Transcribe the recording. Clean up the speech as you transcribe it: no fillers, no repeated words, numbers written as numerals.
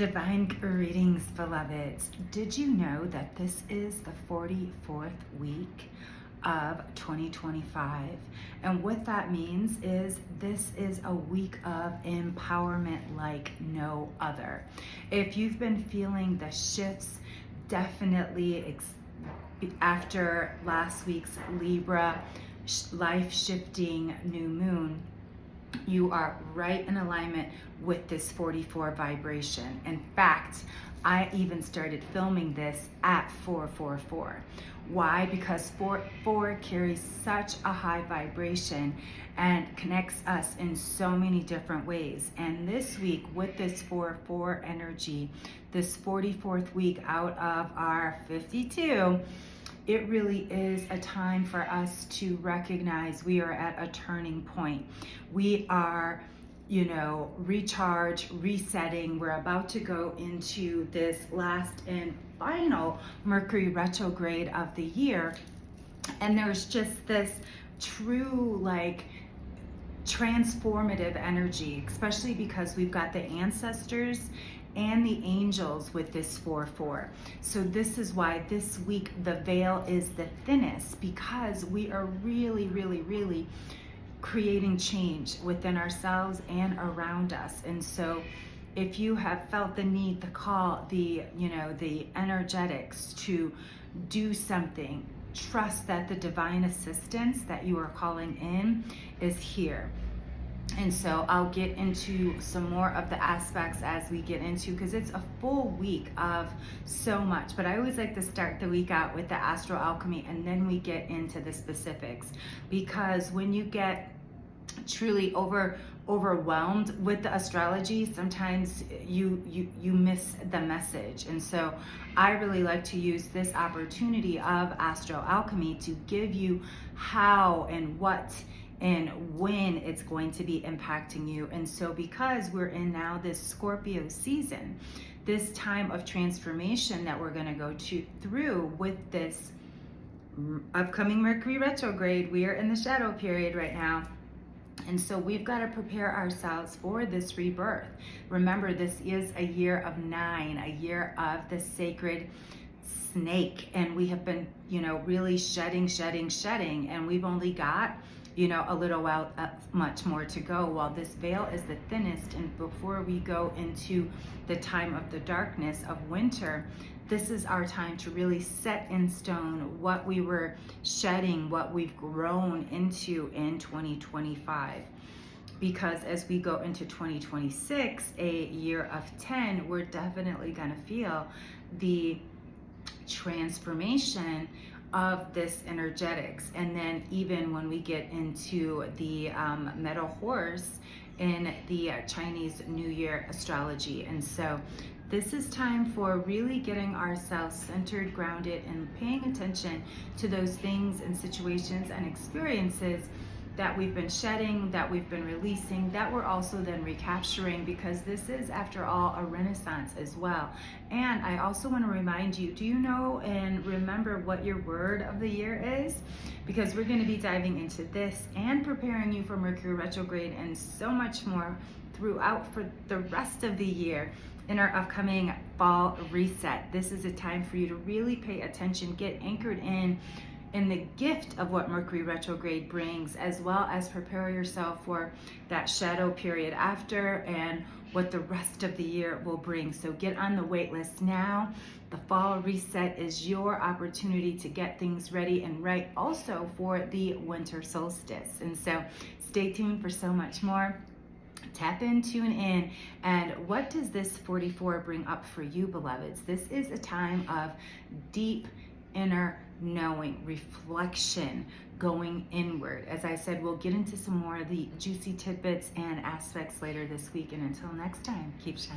Divine greetings, beloveds. Did you know that this is the 44th week of 2025? And what that means is this is a week of empowerment like no other. If you've been feeling the shifts, definitely after last week's Libra life-shifting new moon, you are right in alignment with this 44 vibration. In fact, I even started filming this at 444. Why? Because 4 carries such a high vibration and connects us in so many different ways. And this week, with this 4-4 energy, this 44th week out of our 52, it really is a time for us to recognize we are at a turning point. We are, recharge, resetting. We're about to go into this last and final Mercury retrograde of the year. And there's just this true, transformative energy, especially because we've got the ancestors and the angels with this 4-4. So this is why this week the veil is the thinnest, because we are really creating change within ourselves and around us. And so if you have felt the need, the call, the energetics to do something, trust that the divine assistance that you are calling in is here. And so I'll get into some more of the aspects as we get into, because it's a full week of so much. But I always like to start the week out with the Astro Alchemy, and then we get into the specifics. Because when you get truly overwhelmed with the astrology, sometimes you miss the message. And so I really like to use this opportunity of Astro Alchemy to give you how and what and when it's going to be impacting you. And so because we're in now this Scorpio season, this time of transformation that we're going to go through with this upcoming Mercury retrograde, we are in the shadow period right now. And so we've got to prepare ourselves for this rebirth. Remember, this is a year of 9, a year of the sacred snake. And we have been, really shedding. And we've only got a little while, much more to go, while this veil is the thinnest. And before we go into the time of the darkness of winter, this is our time to really set in stone what we were shedding, what we've grown into in 2025. Because as we go into 2026, a year of 10, we're definitely going to feel the transformation of this energetics. And then even when we get into the metal horse in the Chinese New Year astrology. And so this is time for really getting ourselves centered, grounded, and paying attention to those things and situations and experiences that we've been shedding, that we've been releasing, that we're also then recapturing, because this is, after all, a renaissance as well. And I also want to remind you, do you know and remember what your word of the year is? Because we're going to be diving into this and preparing you for Mercury retrograde and so much more throughout for the rest of the year in our upcoming fall reset. This is a time for you to really pay attention, get anchored in the gift of what Mercury retrograde brings, as well as prepare yourself for that shadow period after and what the rest of the year will bring. So get on the wait list now. The fall reset is your opportunity to get things ready and right, also for the winter solstice. And so stay tuned for so much more. Tap in, tune in. And what does this 44 bring up for you, beloveds? This is a time of deep inner knowing, reflection, going inward. As I said, we'll get into some more of the juicy tidbits and aspects later this week. And until next time, keep shining.